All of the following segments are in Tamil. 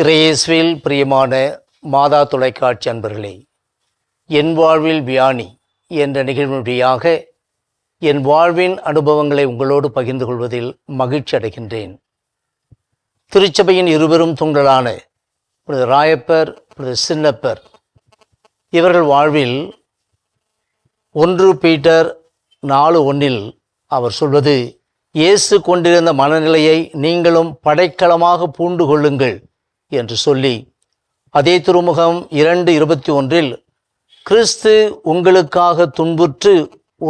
இறையேசுவில் பிரியமான மாதா தொலைக்காட்சி அன்பர்களே, என் வாழ்வில் வியானி என்ற நிகழ்வுடியாக என் வாழ்வின் அனுபவங்களை உங்களோடு பகிர்ந்து கொள்வதில் மகிழ்ச்சி அடைகின்றேன். திருச்சபையின் இருவரும் தூண்களான புனித ராயப்பர், புனித சின்னப்பர் இவர்கள் வாழ்வில் 1 பீட்டர் 4:1 அவர் சொல்வது, இயேசு கொண்டிருந்த மனநிலையை நீங்களும் படைக்கலமாக பூண்டு கொள்ளுங்கள் என்று சொல்லி, அதே திருமுகம் 2:21 கிறிஸ்து உங்களுக்காக துன்புற்று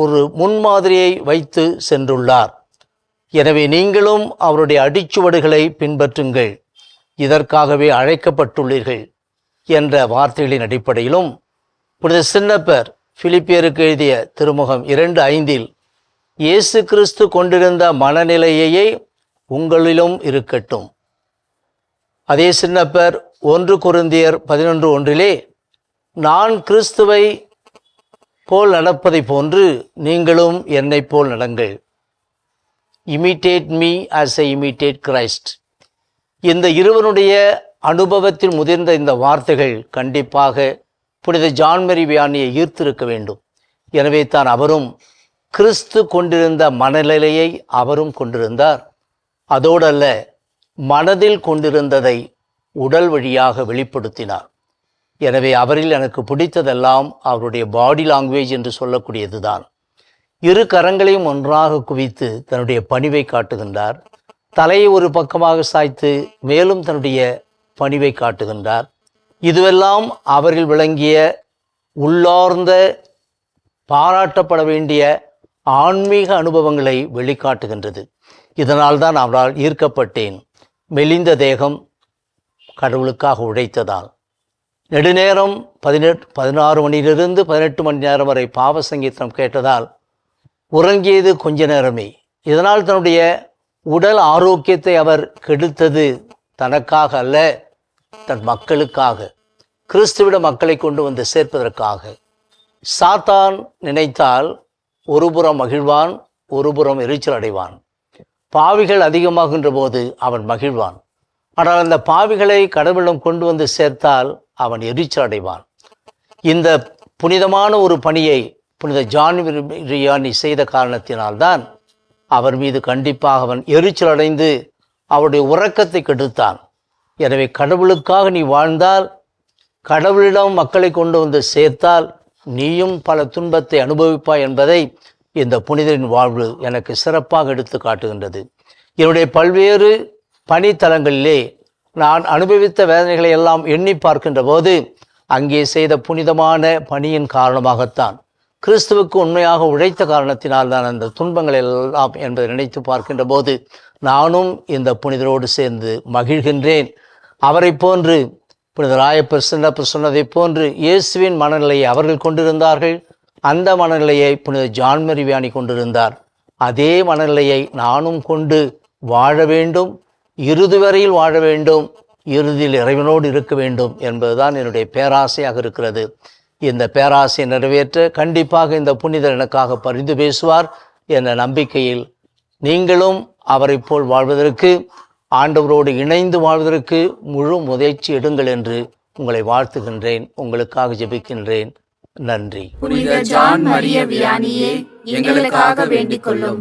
ஒரு முன்மாதிரியை வைத்து சென்றுள்ளார். எனவே நீங்களும் அவருடைய அடிச்சுவடுகளை பின்பற்றுங்கள், இதற்காகவே அழைக்கப்பட்டுள்ளீர்கள் என்ற வார்த்தைகளின் அடிப்படையிலும், புனித சின்னப்பர் பிலிப்பியருக்கு எழுதிய திருமுகம் 2:5 இயேசு கிறிஸ்து கொண்டிருந்த மனநிலையே உங்களிலும் இருக்கட்டும். அதே சின்னப்பர் 1 கொரிந்தியர் 11:1 நான் கிறிஸ்துவை போல் நடப்பதை போன்று நீங்களும் என்னை போல் நடங்கள். Imitate me as I imitate Christ. இந்த இருவருடைய அனுபவத்தில் முதிர்ந்த இந்த வார்த்தைகள் கண்டிப்பாக புனித ஜான் மேரி வியானியை ஈர்த்திருக்க வேண்டும். எனவே தான் அவரும் கிறிஸ்து கொண்டிருந்த மனநிலையை அவரும் கொண்டிருந்தார். அதோடல்ல, மனதில் கொண்டிருந்ததை உடல் வழியாக வெளிப்படுத்தினார். எனவே அவரில் எனக்கு பிடித்ததெல்லாம் அவருடைய பாடி லாங்குவேஜ் என்று சொல்லக்கூடியதுதான். 2 கரங்களையும் ஒன்றாக குவித்து தன்னுடைய பணிவை காட்டுகின்றார். தலையை ஒரு பக்கமாக சாய்த்து மேலும் தன்னுடைய பணிவை காட்டுகின்றார். இதுவெல்லாம் அவரில் விளங்கிய உள்ளார்ந்த பாராட்டப்பட வேண்டிய ஆன்மீக அனுபவங்களை வெளிக்காட்டுகின்றது. இதனால் தான் அவரால் ஈர்க்கப்பட்டேன். மெலிந்த தேகம் கடவுளுக்காக உழைத்ததால், நெடுநேரம் 16 மணியிலிருந்து 18 மணி நேரம் வரை பாவ சங்கீதம் கேட்டதால், உறங்கியது கொஞ்ச நேரமே. இதனால் தன்னுடைய உடல் ஆரோக்கியத்தை அவர் கெடுத்தது தனக்காக அல்ல, தன் மக்களுக்காக, கிறிஸ்துவிட மக்களை கொண்டு வந்து சேர்ப்பதற்காக. சாத்தான் நினைத்தால் ஒருபுறம் மகிழ்வான், ஒருபுறம் எரிச்சல் அடைவான். பாவிகள் அதிகமாகின்ற போது அவன் மகிழ்வான். ஆனால் அந்த பாவிகளை கடவுளிடம் கொண்டு வந்து சேர்த்தால் அவன் எரிச்சல் அடைவான். இந்த புனிதமான ஒரு பணியை புனித ஜான் வியானி செய்த காரணத்தினால்தான் அவர் மீது கண்டிப்பாக அவன் எரிச்சல் அடைந்து அவருடைய உறக்கத்தை கெடுத்தான். எனவே கடவுளுக்காக நீ வாழ்ந்தால், கடவுளிடம் மக்களை கொண்டு வந்து சேர்த்தால் நீயும் பல துன்பத்தை அனுபவிப்பாய் என்பதை இந்த புனிதரின் வாழ்வு எனக்கு சிறப்பாக எடுத்து காட்டுகின்றது. என்னுடைய பல்வேறு பணித்தலங்களிலே நான் அனுபவித்த வேதனைகளை எல்லாம் எண்ணி பார்க்கின்ற போது, அங்கே செய்த புனிதமான பணியின் காரணமாகத்தான், கிறிஸ்துவுக்கு உண்மையாக உழைத்த காரணத்தினால் தான் அந்த துன்பங்கள் எல்லாம் என்பதை நினைத்து பார்க்கின்ற போது நானும் இந்த புனிதரோடு சேர்ந்து மகிழ்கின்றேன். அவரை போன்று புனித ராயப்பர் சின்னப்பர் சொன்னதை போன்று இயேசுவின் மனநிலையை அவர்கள் கொண்டிருந்தார்கள். அந்த மனநிலையை புனித ஜான் மேரி வியானி கொண்டிருந்தார். அதே மனநிலையை நானும் கொண்டு வாழ வேண்டும், இறுதி வரையில் வாழ வேண்டும், இறுதியில் இறைவனோடு இருக்க வேண்டும் என்பதுதான் என்னுடைய பேராசையாக இருக்கிறது. இந்த பேராசையை நிறைவேற்ற கண்டிப்பாக இந்த புனிதர் எனக்காக பரிந்து பேசுவார் என்ற நம்பிக்கையில் நீங்களும் அவரை போல் வாழ்வதற்கு, ஆண்டவரோடு இணைந்து வாழ்வதற்கு முழு முயற்சி எடுங்கள் என்று உங்களை வாழ்த்துகின்றேன். உங்களுக்காக ஜெபிக்கின்றேன். நன்றி. புனித ஜான் மரிய வியானியே எங்களுக்காக வேண்டிக் கொள்ளும்.